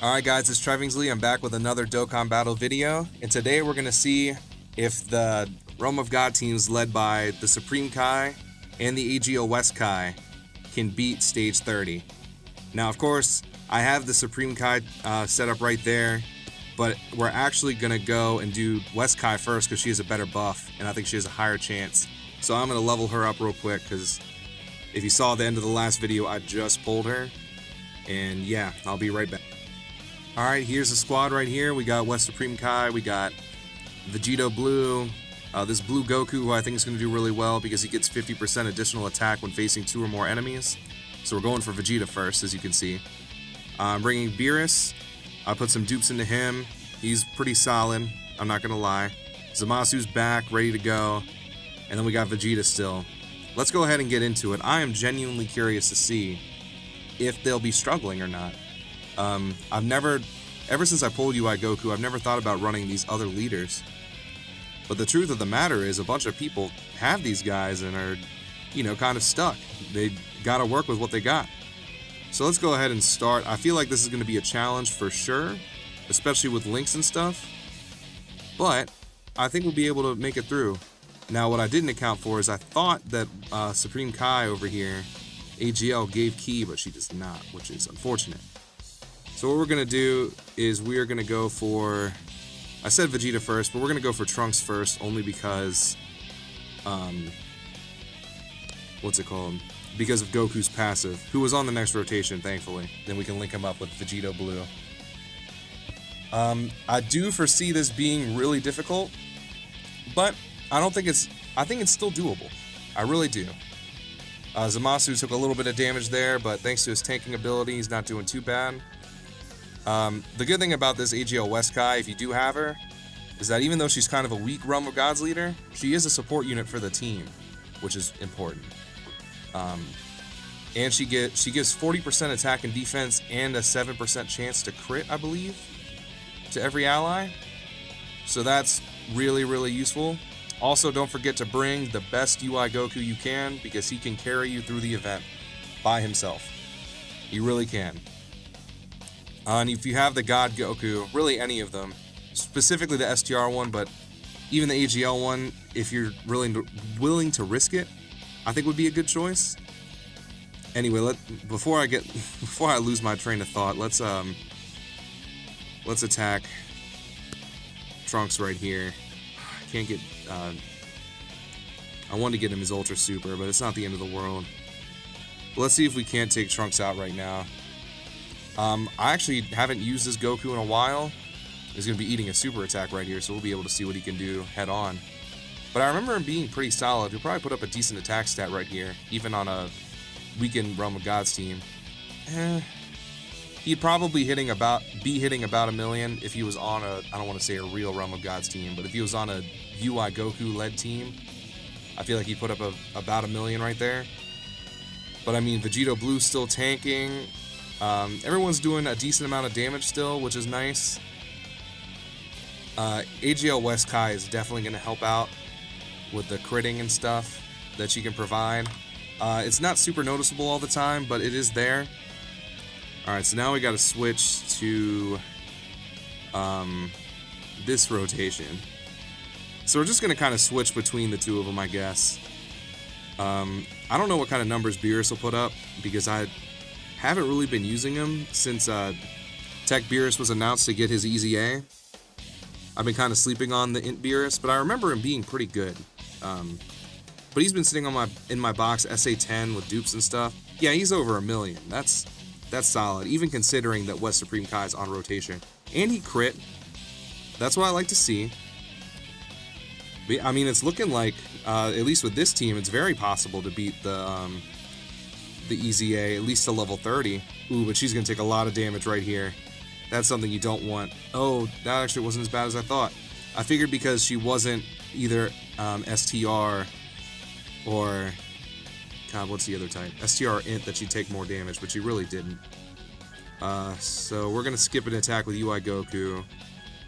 Alright guys, it's Trevingsley. I'm back with another Dokkan battle video, and today we're going to see if the Realm of God teams led by the Supreme Kai and the AGO West Kai can beat stage 30. Now of course, I have the Supreme Kai set up right there, but we're actually going to go and do West Kai first because she has a better buff, and I think she has a higher chance. So I'm going to level her up real quick because if you saw the end of the last video, I just pulled her, and yeah, I'll be right back. Alright, here's the squad right here. We got West Supreme Kai, we got Vegito Blue, this Blue Goku, who I think is going to do really well because he gets 50% additional attack when facing 2 or more enemies. So we're going for Vegeta first, as you can see. I'm bringing Beerus. I put some dupes into him. He's pretty solid, I'm not going to lie. Zamasu's back, ready to go. And then we got Vegeta still. Let's go ahead and get into it. I am genuinely curious to see if they'll be struggling or not. Ever since I pulled UI Goku, I've never thought about running these other leaders. But the truth of the matter is a bunch of people have these guys and are, kind of stuck. They gotta work with what they got. So let's go ahead and start. I feel like this is going to be a challenge for sure, especially with links and stuff. But I think we'll be able to make it through. Now what I didn't account for is I thought that Supreme Kai over here, AGL, gave Ki, but she does not, which is unfortunate. So what we're going to do is we are going to go for, I said Vegeta first, but we're going to go for Trunks first only because, what's it called? Because of Goku's passive, who was on the next rotation, thankfully. Then we can link him up with Vegito Blue. I do foresee this being really difficult, but I think it's still doable. I really do. Zamasu took a little bit of damage there, but thanks to his tanking ability, he's not doing too bad. The good thing about this AGL West Kai, if you do have her, is that even though she's kind of a weak Realm of Gods leader, she is a support unit for the team, which is important. And she gives 40% attack and defense and a 7% chance to crit, I believe, to every ally. So that's really, really useful. Also, don't forget to bring the best UI Goku you can because he can carry you through the event by himself. He really can. And if you have the God Goku, really any of them, specifically the STR one, but even the AGL one, if you're really willing to risk it, I think would be a good choice. Anyway, before I lose my train of thought, let's attack Trunks right here. I can't get. I wanted to get him his Ultra Super, but it's not the end of the world. Let's see if we can't take Trunks out right now. I actually haven't used this Goku in a while. He's going to be eating a super attack right here, so we'll be able to see what he can do head on. But I remember him being pretty solid. He'll probably put up a decent attack stat right here, even on a weakened Realm of Gods team. He'd probably be hitting about a million if he was on a, I don't want to say a real Realm of Gods team, but if he was on a UI Goku led team, I feel like he'd put up about a million right there. But I mean, Vegito Blue's still tanking. Everyone's doing a decent amount of damage still, which is nice. AGL West Kai is definitely going to help out with the critting and stuff that she can provide. It's not super noticeable all the time, but it is there. Alright, so now we got to switch to this rotation. So we're just going to kind of switch between the two of them, I guess. I don't know what kind of numbers Beerus will put up because I haven't really been using him since Tech Beerus was announced to get his Easy A. I've been kind of sleeping on the Int Beerus, but I remember him being pretty good. But he's been sitting on in my box SA10 with dupes and stuff. Yeah, he's over a million. That's solid, even considering that West Supreme Kai is on rotation. And he crit. That's what I like to see. I mean, it's looking like, at least with this team, it's very possible to beat the Easy A, at least to level 30. Ooh, but she's going to take a lot of damage right here. That's something you don't want. Oh, that actually wasn't as bad as I thought. I figured because she wasn't either STR or... God, what's the other type? STR or Int that she'd take more damage, but she really didn't. So we're going to skip an attack with UI Goku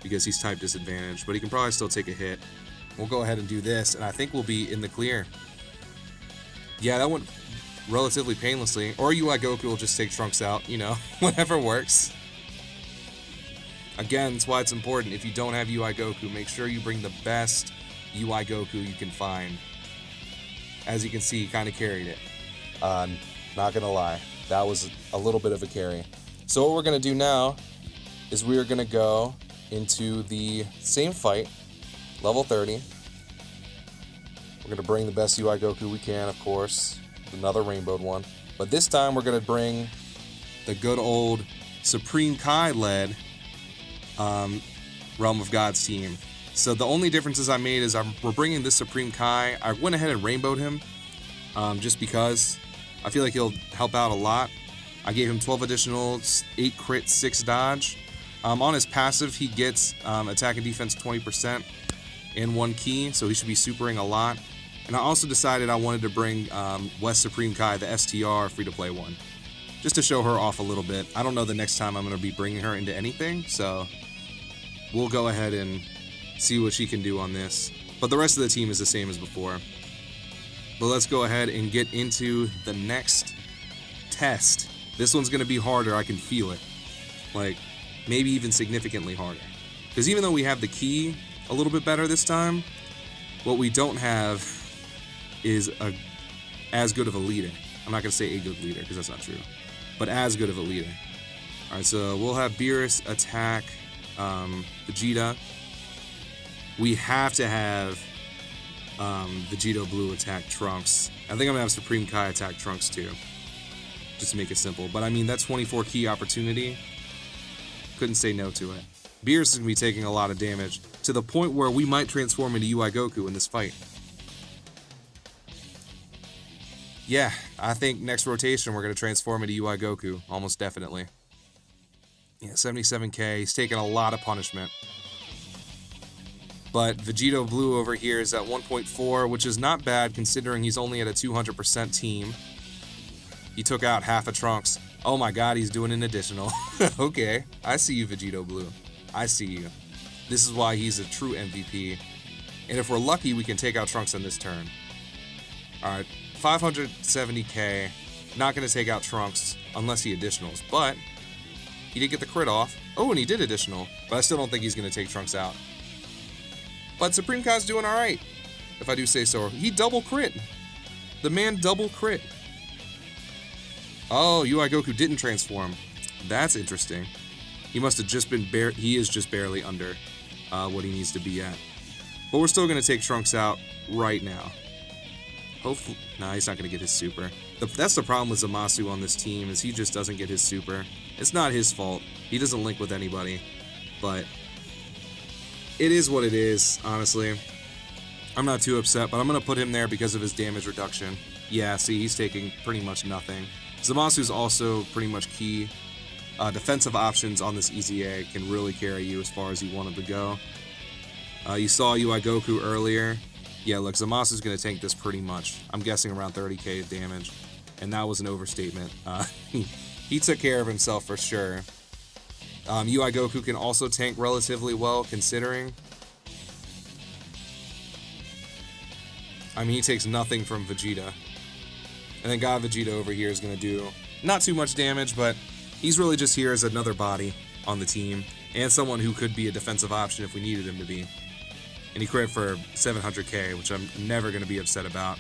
because he's type disadvantaged, but he can probably still take a hit. We'll go ahead and do this, and I think we'll be in the clear. Yeah, that went relatively painlessly. Or UI Goku will just take Trunks out, whatever works. Again, that's why it's important. If you don't have UI Goku, make sure you bring the best UI Goku you can find. As you can see, he kind of carried it. Not gonna lie, that was a little bit of a carry. So what we're gonna do now is we are gonna go into the same fight, level 30. We're gonna bring the best UI Goku we can, of course, another rainbowed one. But this time we're gonna bring the good old Supreme Kai led Realm of Gods team. So the only differences I made is we're bringing this Supreme Kai. I went ahead and rainbowed him just because I feel like he'll help out a lot. I gave him 12 additional, 8 crit, 6 dodge. On his passive, he gets attack and defense 20% and 1 key, so he should be supering a lot. And I also decided I wanted to bring West Supreme Kai, the STR free-to-play one, just to show her off a little bit. I don't know the next time I'm going to be bringing her into anything, so we'll go ahead and see what she can do on this. But the rest of the team is the same as before. But let's go ahead and get into the next test. This one's going to be harder, I can feel it. Like, maybe even significantly harder. Because even though we have the key a little bit better this time, what we don't have is as good of a leader. I'm not going to say a good leader, because that's not true. But as good of a leader. Alright, so we'll have Beerus attack Vegeta. We have to have Vegito Blue attack Trunks. I think I'm going to have Supreme Kai attack Trunks too. Just to make it simple. But I mean, that 24 key opportunity, couldn't say no to it. Beerus is going to be taking a lot of damage, to the point where we might transform into UI Goku in this fight. Yeah, I think next rotation we're going to transform into UI Goku, almost definitely. Yeah, 77k, he's taking a lot of punishment. But Vegito Blue over here is at 1.4, which is not bad considering he's only at a 200% team. He took out half of Trunks. Oh my god, he's doing an additional. Okay, I see you, Vegito Blue. I see you. This is why he's a true MVP. And if we're lucky, we can take out Trunks on this turn. Alright, 570k. Not going to take out Trunks unless he additionals. But he did get the crit off. Oh, and he did additional. But I still don't think he's going to take Trunks out. But Supreme Kai's doing alright, if I do say so. He double crit. The man double crit. Oh, UI Goku didn't transform. That's interesting. He must have just been he is just barely under what he needs to be at. But we're still going to take Trunks out right now. Hopefully, nah, he's not going to get his super. That's the problem with Zamasu on this team, is he just doesn't get his super. It's not his fault. He doesn't link with anybody. But it is what it is, honestly. I'm not too upset, but I'm going to put him there because of his damage reduction. Yeah, see, he's taking pretty much nothing. Zamasu's also pretty much key. Defensive options on this EZA can really carry you as far as you want them to go. You saw UI Goku earlier. Yeah, look, Zamasu's going to tank this pretty much. I'm guessing around 30k damage. And that was an overstatement. He took care of himself for sure. UI Goku can also tank relatively well, considering. I mean, he takes nothing from Vegeta. And then God Vegeta over here is going to do not too much damage, but he's really just here as another body on the team, and someone who could be a defensive option if we needed him to be. And he crit for 700k, which I'm never going to be upset about.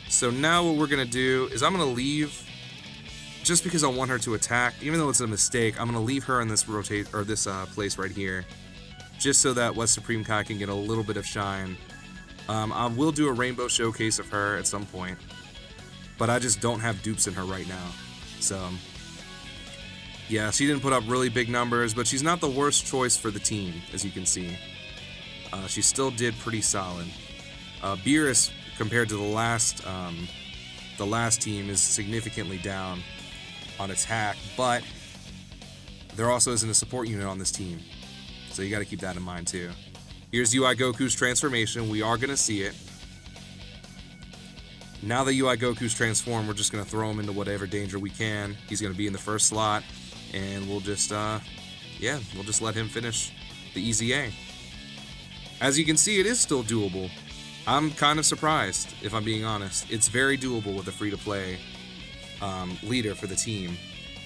So now what we're going to do is I'm going to leave, just because I want her to attack, even though it's a mistake, I'm going to leave her in this place right here, just so that West Supreme Kai can get a little bit of shine. I will do a rainbow showcase of her at some point, but I just don't have dupes in her right now. So, yeah, she didn't put up really big numbers, but she's not the worst choice for the team, as you can see. She still did pretty solid. Beerus, compared to the last team, is significantly down on attack, but there also isn't a support unit on this team, so you got to keep that in mind too. Here's UI Goku's transformation. We are going to see it. Now that UI Goku's transformed, we're just going to throw him into whatever danger we can. He's going to be in the first slot, and we'll just, we'll just let him finish the EZA. As you can see, it is still doable. I'm kind of surprised, if I'm being honest. It's very doable with a free-to-play leader for the team.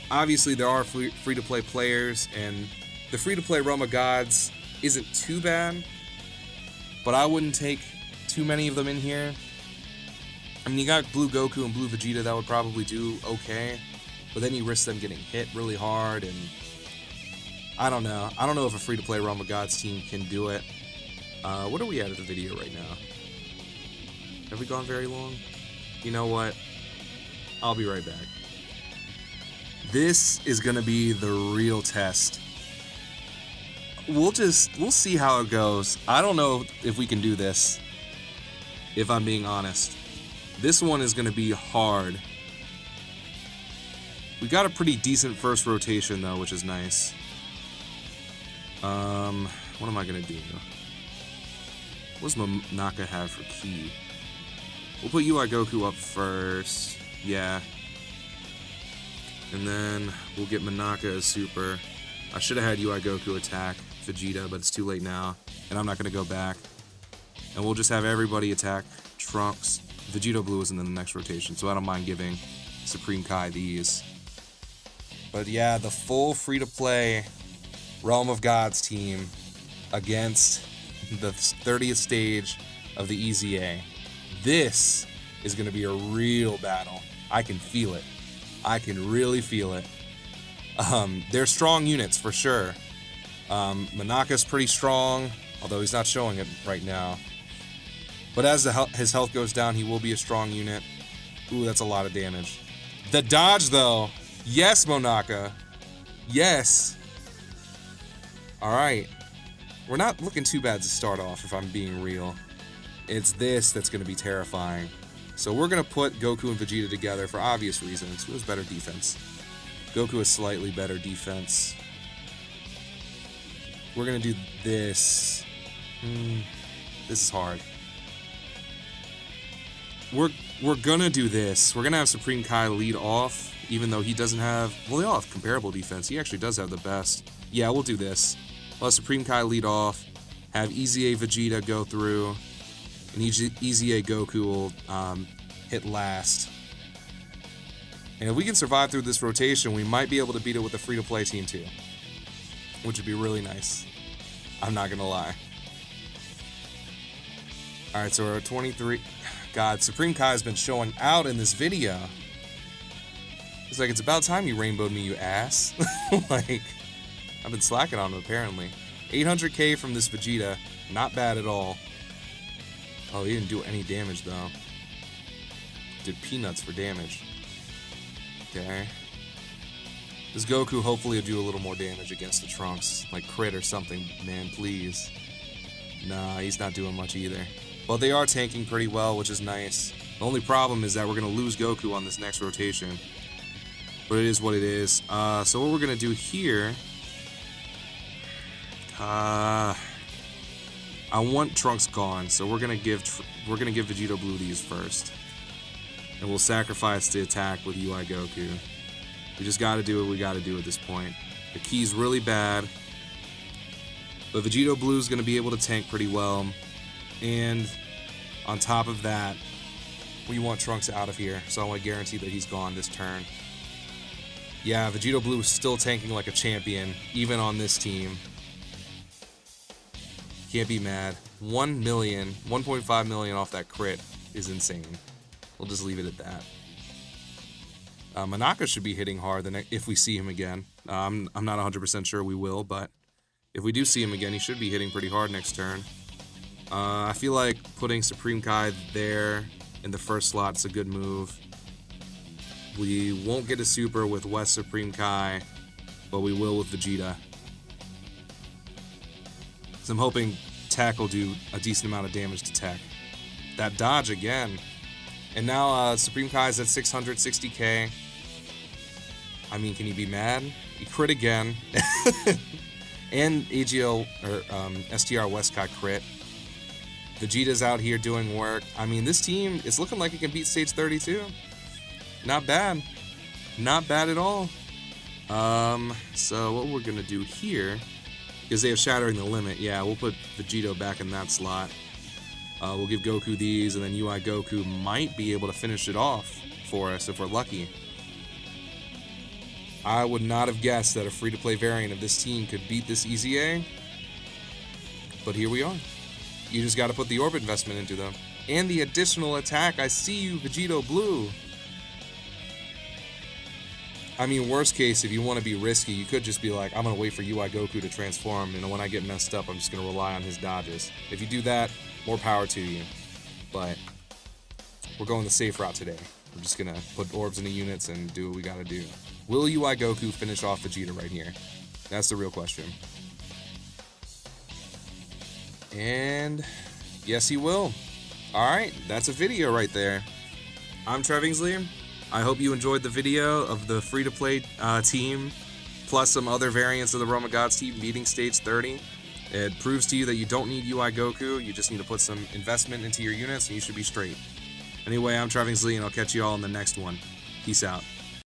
Obviously, there are free-to-play players, and the free-to-play Realm of Gods isn't too bad, but I wouldn't take too many of them in here. I mean, you got Blue Goku and Blue Vegeta that would probably do okay, but then you risk them getting hit really hard, and I don't know. I don't know if a free-to-play Realm of Gods team can do it. What are we at the video right now? Have we gone very long? You know what? I'll be right back. This is gonna be the real test. We'll see how it goes. I don't know if we can do this, if I'm being honest. This one is gonna be hard. We got a pretty decent first rotation though, which is nice. What am I gonna do? What does Monaka have for key? We'll put UI Goku up first. Yeah. And then we'll get Monaka as super. I should have had UI Goku attack Vegeta, but it's too late now. And I'm not going to go back. And we'll just have everybody attack Trunks. Vegeta Blue isn't in the next rotation, so I don't mind giving Supreme Kai these. But yeah, the full free-to-play Realm of Gods team against the 30th stage of the EZA. This is going to be a real battle. I can feel it. I can really feel it. They're strong units for sure. Monaka's pretty strong, although he's not showing it right now. But as his health goes down, he will be a strong unit. Ooh, that's a lot of damage. The dodge, though. Yes, Monaka. Yes. All right. We're not looking too bad to start off, if I'm being real. It's this that's going to be terrifying. So we're going to put Goku and Vegeta together for obvious reasons. Who has better defense? Goku has slightly better defense. We're going to do this. This is hard. We're going to do this. We're going to have Supreme Kai lead off, even though he doesn't have... Well, they all have comparable defense. He actually does have the best. Yeah, we'll do this. We'll have Supreme Kai lead off, have EZA Vegeta go through, and EZA Goku will hit last. And if we can survive through this rotation, we might be able to beat it with a free-to-play team too, which would be really nice. I'm not gonna lie. Alright, so we're at 23. God, Supreme Kai has been showing out in this video. It's like, it's about time you rainbowed me, you ass. Like, I've been slacking on him, apparently. 800k from this Vegeta. Not bad at all. Oh, he didn't do any damage, though. Did peanuts for damage. Okay. This Goku hopefully will do a little more damage against the Trunks. Like crit or something, man, please. Nah, he's not doing much either. But they are tanking pretty well, which is nice. The only problem is that we're going to lose Goku on this next rotation. But it is what it is. So what we're going to do here... I want Trunks gone, so we're gonna give Vegeta Blue these first, and we'll sacrifice the attack with UI Goku. We just gotta do what we gotta do at this point. The key's really bad, but Vegeta Blue's gonna be able to tank pretty well, and on top of that, we want Trunks out of here, so I want to guarantee that he's gone this turn. Yeah, Vegeta Blue is still tanking like a champion, even on this team. Can't be mad. 1 million, 1.5 million off that crit is insane. We'll just leave it at that. Monaka should be hitting hard if we see him again. I'm not 100% sure we will, but if we do see him again, he should be hitting pretty hard next turn. I feel like putting Supreme Kai there in the first slot is a good move. We won't get a super with West Supreme Kai, but we will with Vegeta. So I'm hoping Tech will do a decent amount of damage to Tech. That dodge again. And now Supreme Kai's at 660k. I mean, can he be mad? He crit again. And AGL, or STR West Kai crit. Vegeta's out here doing work. I mean, this team is looking like it can beat stage 32. Not bad. Not bad at all. So what we're going to do here... Because they have Shattering the Limit. Yeah, we'll put Vegito back in that slot. We'll give Goku these, and then UI Goku might be able to finish it off for us if we're lucky. I would not have guessed that a free-to-play variant of this team could beat this EZA, but here we are. You just got to put the orbit investment into them. And the additional attack. I see you, Vegito Blue. I mean, worst case, if you want to be risky, you could just be like, I'm going to wait for UI Goku to transform, and when I get messed up, I'm just going to rely on his dodges. If you do that, more power to you. But we're going the safe route today. We're just going to put orbs into units and do what we got to do. Will UI Goku finish off Vegeta right here? That's the real question. And yes, he will. Alright, that's a video right there. I'm Trevingsley. I hope you enjoyed the video of the free-to-play team, plus some other variants of the Realm of Gods team beating Stage 30. It proves to you that you don't need UI Goku, you just need to put some investment into your units and you should be straight. Anyway, I'm Trevingsley and I'll catch you all in the next one. Peace out.